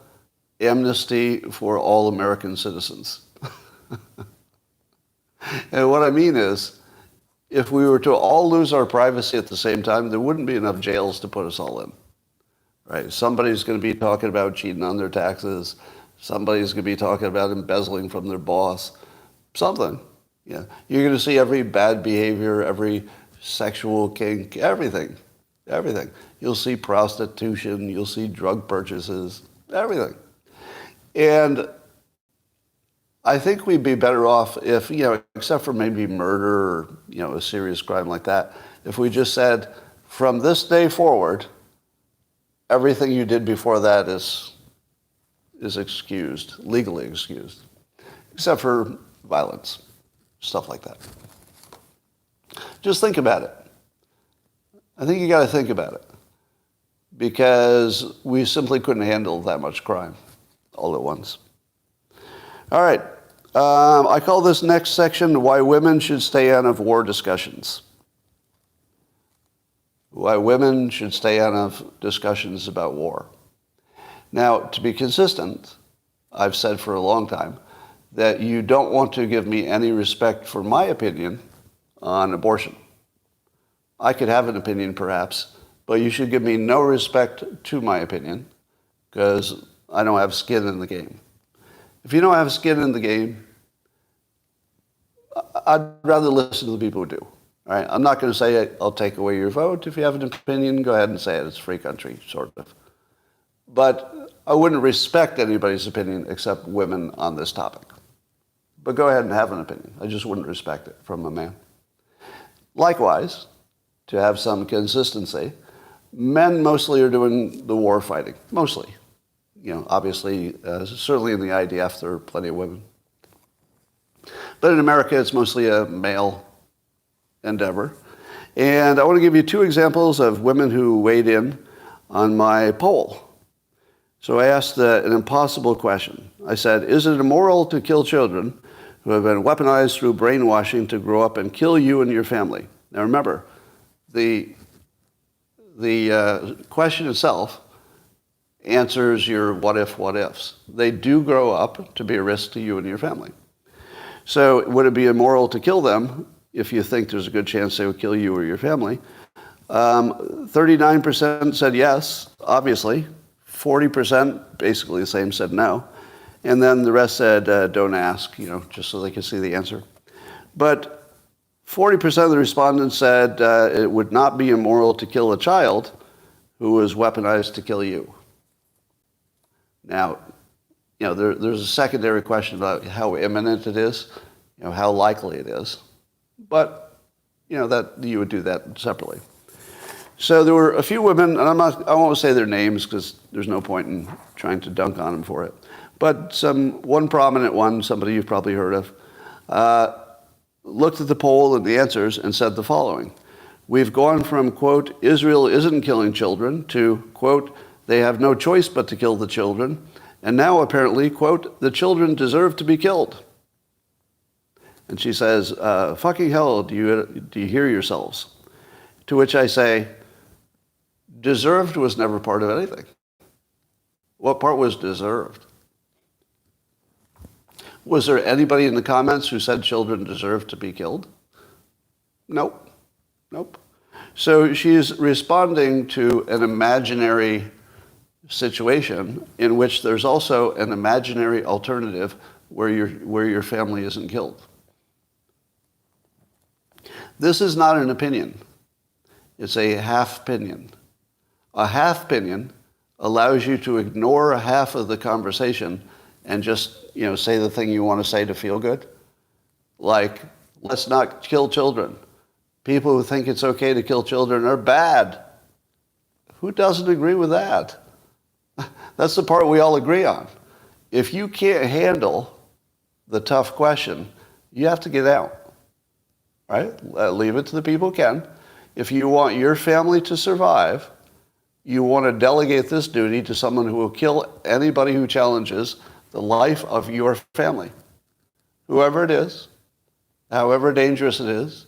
amnesty for all American citizens. And what I mean is, if we were to all lose our privacy at the same time, there wouldn't be enough jails to put us all in. Right? Somebody's going to be talking about cheating on their taxes. Somebody's going to be talking about embezzling from their boss. Something. Yeah. You're going to see every bad behavior, every sexual kink, everything. Everything. You'll see prostitution. You'll see drug purchases. Everything. And I think we'd be better off if, except for maybe murder or, a serious crime like that, if we just said, from this day forward, everything you did before that is excused, legally excused, except for violence, stuff like that. Just think about it. I think you got to think about it, because we simply couldn't handle that much crime all at once. All right. I call this next section, Why Women Should Stay Out of War Discussions. Why women should stay out of discussions about war. Now, to be consistent, I've said for a long time that you don't want to give me any respect for my opinion on abortion. I could have an opinion, perhaps, but you should give me no respect to my opinion, because I don't have skin in the game. If you don't have skin in the game, I'd rather listen to the people who do. All right? I'm not going to say I'll take away your vote. If you have an opinion, go ahead and say it. It's a free country, sort of. But I wouldn't respect anybody's opinion except women on this topic. But go ahead and have an opinion. I just wouldn't respect it from a man. Likewise, to have some consistency, men mostly are doing the war fighting. Mostly. Obviously, certainly in the IDF, there are plenty of women. But in America, it's mostly a male endeavor. And I want to give you two examples of women who weighed in on my poll. So I asked an impossible question. I said, is it immoral to kill children who have been weaponized through brainwashing to grow up and kill you and your family? Now remember, the question itself answers your what ifs. They do grow up to be a risk to you and your family. So would it be immoral to kill them if you think there's a good chance they would kill you or your family? 39% said yes, obviously. 40%, basically the same, said no. And then the rest said don't ask, just so they could see the answer. But 40% of the respondents said it would not be immoral to kill a child who was weaponized to kill you. Now, there's a secondary question about how imminent it is, how likely it is. But, that you would do that separately. So there were a few women, and I won't say their names because there's no point in trying to dunk on them for it. But one prominent one, somebody you've probably heard of, looked at the poll and the answers and said the following. We've gone from, quote, Israel isn't killing children, to, quote, they have no choice but to kill the children, and now apparently, quote, the children deserve to be killed. And she says, fucking hell, do you hear yourselves? To which I say, deserved was never part of anything. What part was deserved? Was there anybody in the comments who said children deserve to be killed? Nope. So she's responding to an imaginary situation in which there's also an imaginary alternative where your family isn't killed. This is not an opinion. It's a half opinion. A half opinion allows you to ignore a half of the conversation and just, say the thing you want to say to feel good. Like, let's not kill children. People who think it's okay to kill children are bad. Who doesn't agree with that? That's the part we all agree on. If you can't handle the tough question, you have to get out. Right? Leave it to the people who can. If you want your family to survive, you want to delegate this duty to someone who will kill anybody who challenges the life of your family. Whoever it is, however dangerous it is,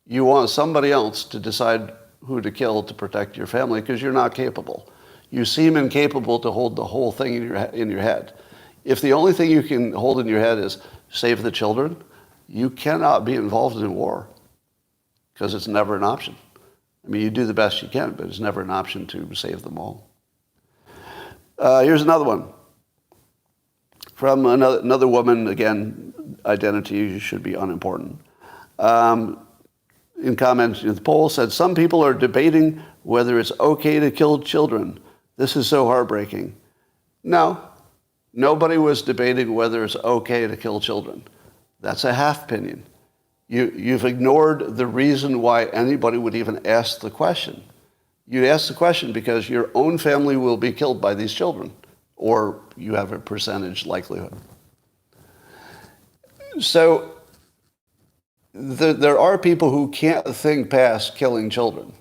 you want somebody else to decide who to kill to protect your family because you're not capable. You seem incapable to hold the whole thing in your head. If the only thing you can hold in your head is save the children, you cannot be involved in war because it's never an option. I mean, you do the best you can, but it's never an option to save them all. Here's another one. From another woman, again, identity should be unimportant. In comments, the poll said, some people are debating whether it's okay to kill children. This is so heartbreaking. No, nobody was debating whether it's okay to kill children. That's a half opinion. You've ignored the reason why anybody would even ask the question. You ask the question because your own family will be killed by these children, or you have a percentage likelihood. So there are people who can't think past killing children.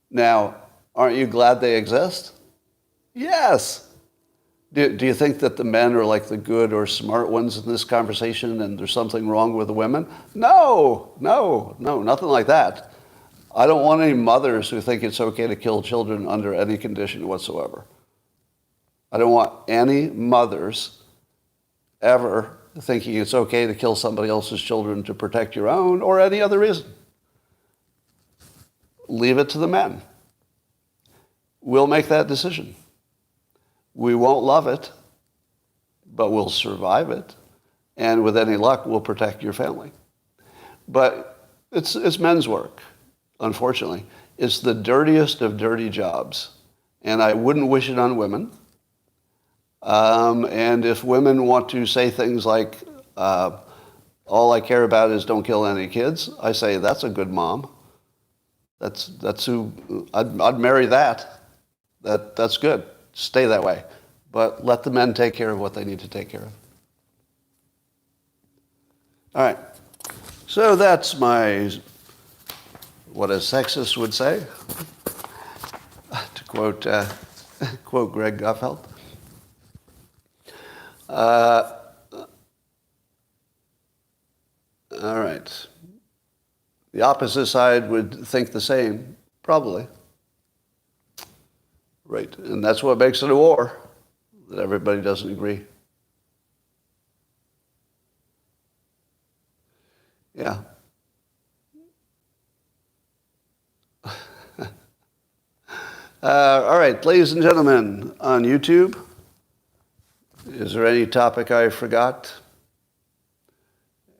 Now, aren't you glad they exist? Yes. Do you think that the men are like the good or smart ones in this conversation and there's something wrong with the women? No, nothing like that. I don't want any mothers who think it's okay to kill children under any condition whatsoever. I don't want any mothers ever thinking it's okay to kill somebody else's children to protect your own or any other reason. Leave it to the men. We'll make that decision. We won't love it, but we'll survive it. And with any luck, we'll protect your family. But it's men's work, unfortunately. It's the dirtiest of dirty jobs. And I wouldn't wish it on women. And if women want to say things like, all I care about is don't kill any kids, I say, that's a good mom. That's who, I'd marry that. That's good. Stay that way. But let the men take care of what they need to take care of. All right. So that's my, what a sexist would say, to quote Greg Gutfeld. All right. The opposite side would think the same, probably. Right. And that's what makes it a war, that everybody doesn't agree. Yeah. All right, ladies and gentlemen, on YouTube, is there any topic I forgot?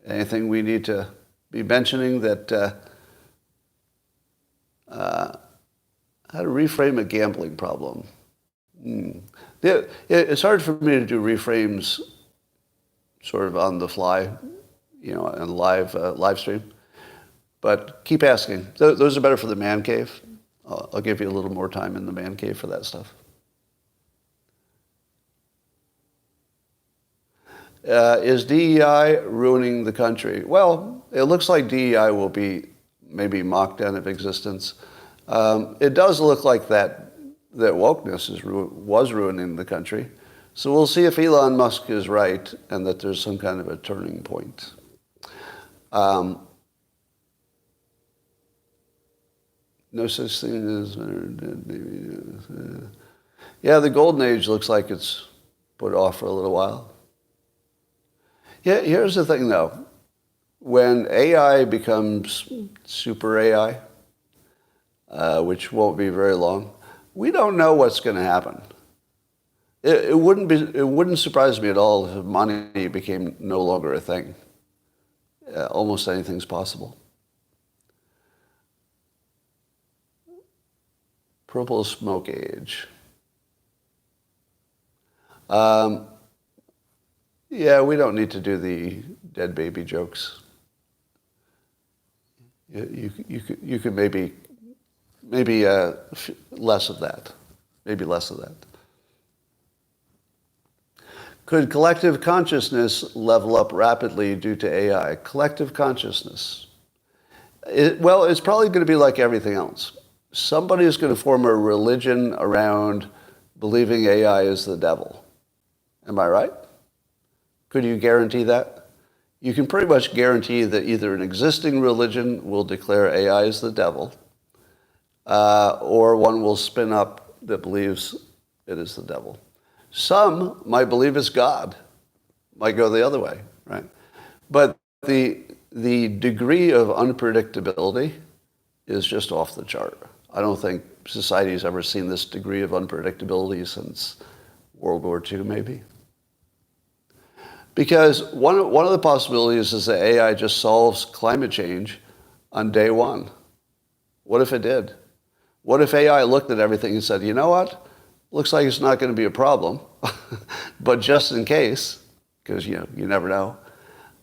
Anything we need to be mentioning that how to reframe a gambling problem? It's hard for me to do reframes sort of on the fly, and live stream. But keep asking. Those are better for the man cave. I'll give you a little more time in the man cave for that stuff. Is DEI ruining the country? Well, it looks like DEI will be maybe mocked out of existence. It does look like that wokeness was ruining the country. So we'll see if Elon Musk is right and that there's some kind of a turning point. No such thing as... Yeah, the golden age looks like it's put off for a little while. Yeah, here's the thing, though. When AI becomes super AI, which won't be very long, we don't know what's going to happen. It wouldn't surprise me at all if money became no longer a thing. Almost anything's possible. Purple smoke age. Yeah, we don't need to do the dead baby jokes. You could maybe less of that. Maybe less of that. Could collective consciousness level up rapidly due to AI? Collective consciousness. Well, it's probably going to be like everything else. Somebody is going to form a religion around believing AI is the devil. Am I right? Could you guarantee that? You can pretty much guarantee that either an existing religion will declare AI is the devil, or one will spin up that believes it is the devil. Some might believe it's God. might go the other way, right? But the degree of unpredictability is just off the chart. I don't think society has ever seen this degree of unpredictability since World War II, maybe. Because one of the possibilities is that AI just solves climate change on day one. What if it did? What if AI looked at everything and said, you know what? Looks like it's not going to be a problem, but just in case, because you never know,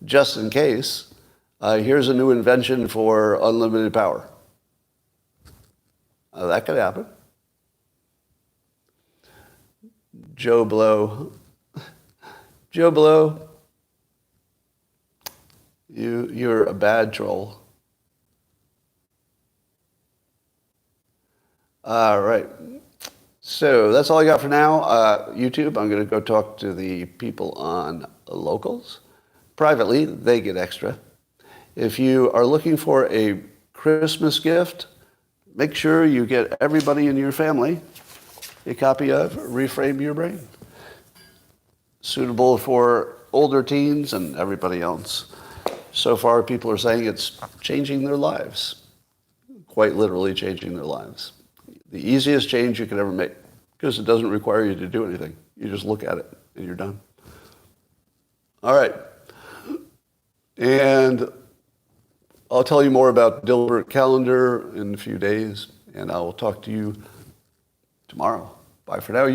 just in case, here's a new invention for unlimited power. That could happen. Joe Blow. Joe Blow, you're a bad troll. All right. So that's all I got for now. YouTube, I'm going to go talk to the people on Locals. Privately, they get extra. If you are looking for a Christmas gift, make sure you get everybody in your family a copy of Reframe Your Brain. Suitable for older teens and everybody else. So far, people are saying it's changing their lives. Quite literally changing their lives. The easiest change you could ever make, because it doesn't require you to do anything. You just look at it and you're done. All right. And I'll tell you more about Dilbert Calendar in a few days, and I will talk to you tomorrow. Bye for now.